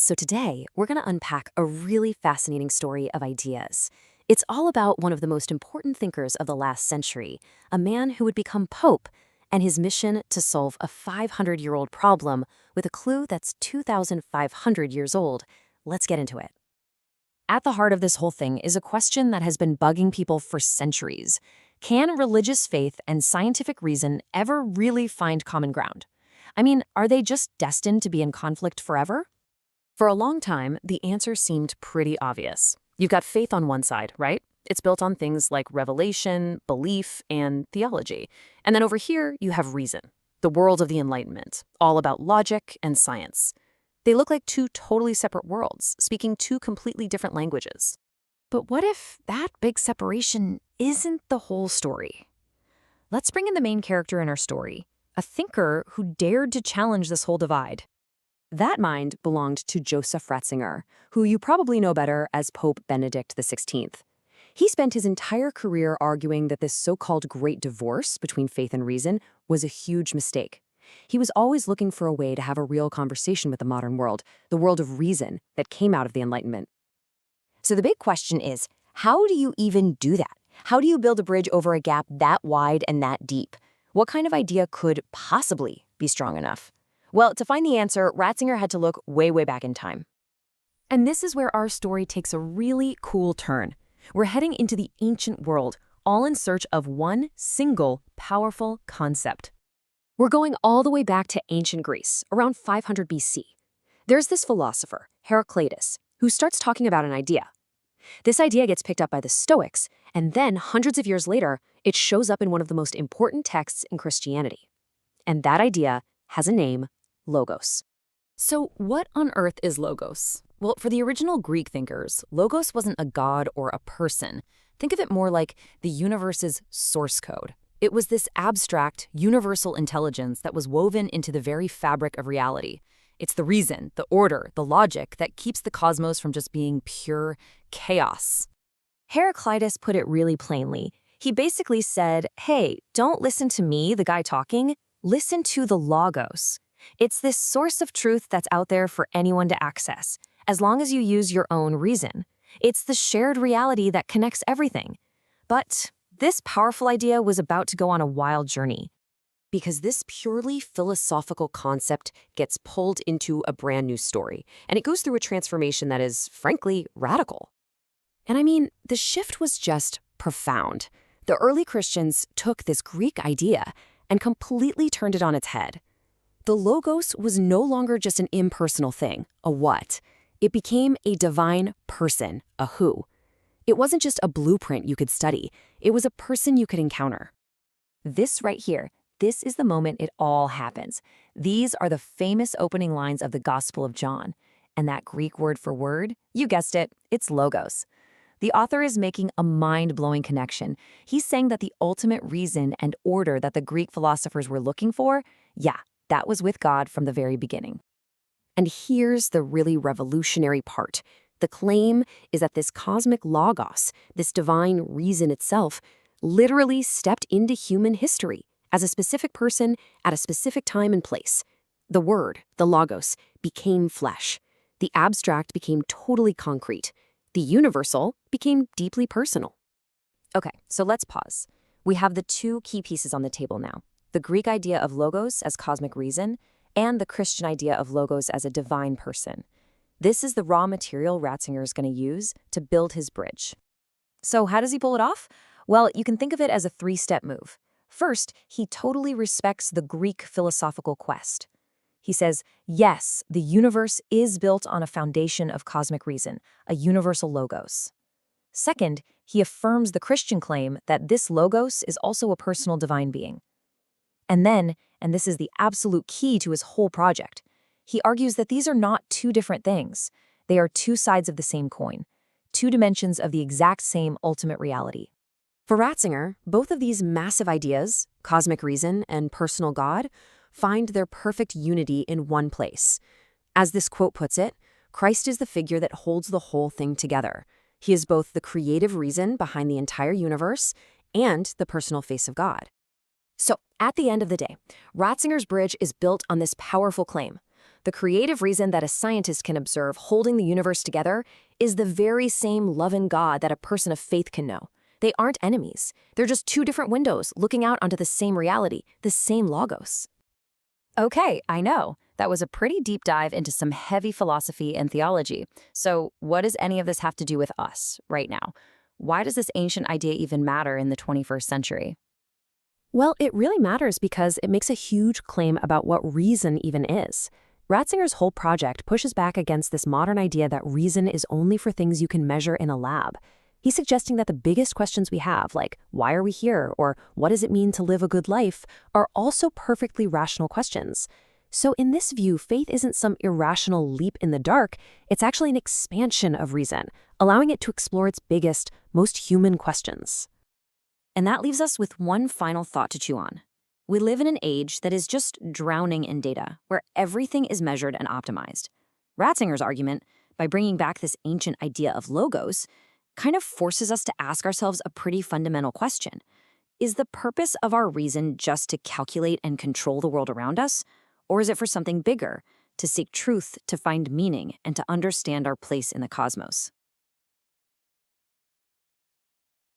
So today, we're going to unpack a really fascinating story of ideas. It's all about one of the most important thinkers of the last century, a man who would become pope, and his mission to solve a 500-year-old problem with a clue that's 2,500 years old. Let's get into it. At the heart of this whole thing is a question that has been bugging people for centuries. Can religious faith and scientific reason ever really find common ground? I mean, are they just destined to be in conflict forever? For a long time, the answer seemed pretty obvious. You've got faith on one side, right? It's built on things like revelation, belief, and theology. And then over here, you have reason, the world of the Enlightenment, all about logic and science. They look like two totally separate worlds, speaking two completely different languages. But what if that big separation isn't the whole story? Let's bring in the main character in our story, a thinker who dared to challenge this whole divide. That mind belonged to Joseph Ratzinger, who you probably know better as Pope Benedict XVI. He spent his entire career arguing that this so-called great divorce between faith and reason was a huge mistake. He was always looking for a way to have a real conversation with the modern world, the world of reason that came out of the Enlightenment. So the big question is, how do you even do that? How do you build a bridge over a gap that wide and that deep? What kind of idea could possibly be strong enough? Well, to find the answer, Ratzinger had to look way back in time. And this is where our story takes a really cool turn. We're heading into the ancient world, all in search of one single, powerful concept. We're going all the way back to ancient Greece, around 500 BC. There's this philosopher, Heraclitus, who starts talking about an idea. This idea gets picked up by the Stoics, and then hundreds of years later, it shows up in one of the most important texts in Christianity. And that idea has a name: Logos. So what on earth is Logos? Well, for the original Greek thinkers, Logos wasn't a god or a person. Think of it more like the universe's source code. It was this abstract, universal intelligence that was woven into the very fabric of reality. It's the reason, the order, the logic that keeps the cosmos from just being pure chaos. Heraclitus put it really plainly. He basically said, hey, don't listen to me, the guy talking. Listen to the Logos. It's this source of truth that's out there for anyone to access, as long as you use your own reason. It's the shared reality that connects everything. But this powerful idea was about to go on a wild journey, because this purely philosophical concept gets pulled into a brand new story, and it goes through a transformation that is, frankly, radical. And I mean, the shift was just profound. The early Christians took this Greek idea and completely turned it on its head. The Logos was no longer just an impersonal thing, a what. It became a divine person, a who. It wasn't just a blueprint you could study. It was a person you could encounter. This right here, this is the moment it all happens. These are the famous opening lines of the Gospel of John. And that Greek word for word, you guessed it, it's Logos. The author is making a mind-blowing connection. He's saying that the ultimate reason and order that the Greek philosophers were looking for, that was with God from the very beginning. And here's the really revolutionary part. The claim is that this cosmic Logos, this divine reason itself, literally stepped into human history as a specific person at a specific time and place. The word, the Logos, became flesh. The abstract became totally concrete. The universal became deeply personal. Okay, so let's pause. We have the two key pieces on the table now: the Greek idea of Logos as cosmic reason, and the Christian idea of Logos as a divine person. This is the raw material Ratzinger is going to use to build his bridge. So how does he pull it off? Well, you can think of it as a three-step move. First, he totally respects the Greek philosophical quest. He says, yes, the universe is built on a foundation of cosmic reason, a universal Logos. Second, he affirms the Christian claim that this Logos is also a personal divine being. And then, and this is the absolute key to his whole project, he argues that these are not two different things. They are two sides of the same coin, two dimensions of the exact same ultimate reality. For Ratzinger, both of these massive ideas, cosmic reason and personal God, find their perfect unity in one place. As this quote puts it, Christ is the figure that holds the whole thing together. He is both the creative reason behind the entire universe and the personal face of God. So, at the end of the day, Ratzinger's bridge is built on this powerful claim. The creative reason that a scientist can observe holding the universe together is the very same love in God that a person of faith can know. They aren't enemies. They're just two different windows looking out onto the same reality, the same logos. Okay, I know. That was a pretty deep dive into some heavy philosophy and theology. So what does any of this have to do with us right now? Why does this ancient idea even matter in the 21st century? Well, it really matters because it makes a huge claim about what reason even is. Ratzinger's whole project pushes back against this modern idea that reason is only for things you can measure in a lab. He's suggesting that the biggest questions we have, like why are we here or what does it mean to live a good life, are also perfectly rational questions. So in this view, faith isn't some irrational leap in the dark, it's actually an expansion of reason, allowing it to explore its biggest, most human questions. And that leaves us with one final thought to chew on. We live in an age that is just drowning in data, where everything is measured and optimized. Ratzinger's argument, by bringing back this ancient idea of logos, kind of forces us to ask ourselves a pretty fundamental question. Is the purpose of our reason just to calculate and control the world around us? Or is it for something bigger, to seek truth, to find meaning, and to understand our place in the cosmos?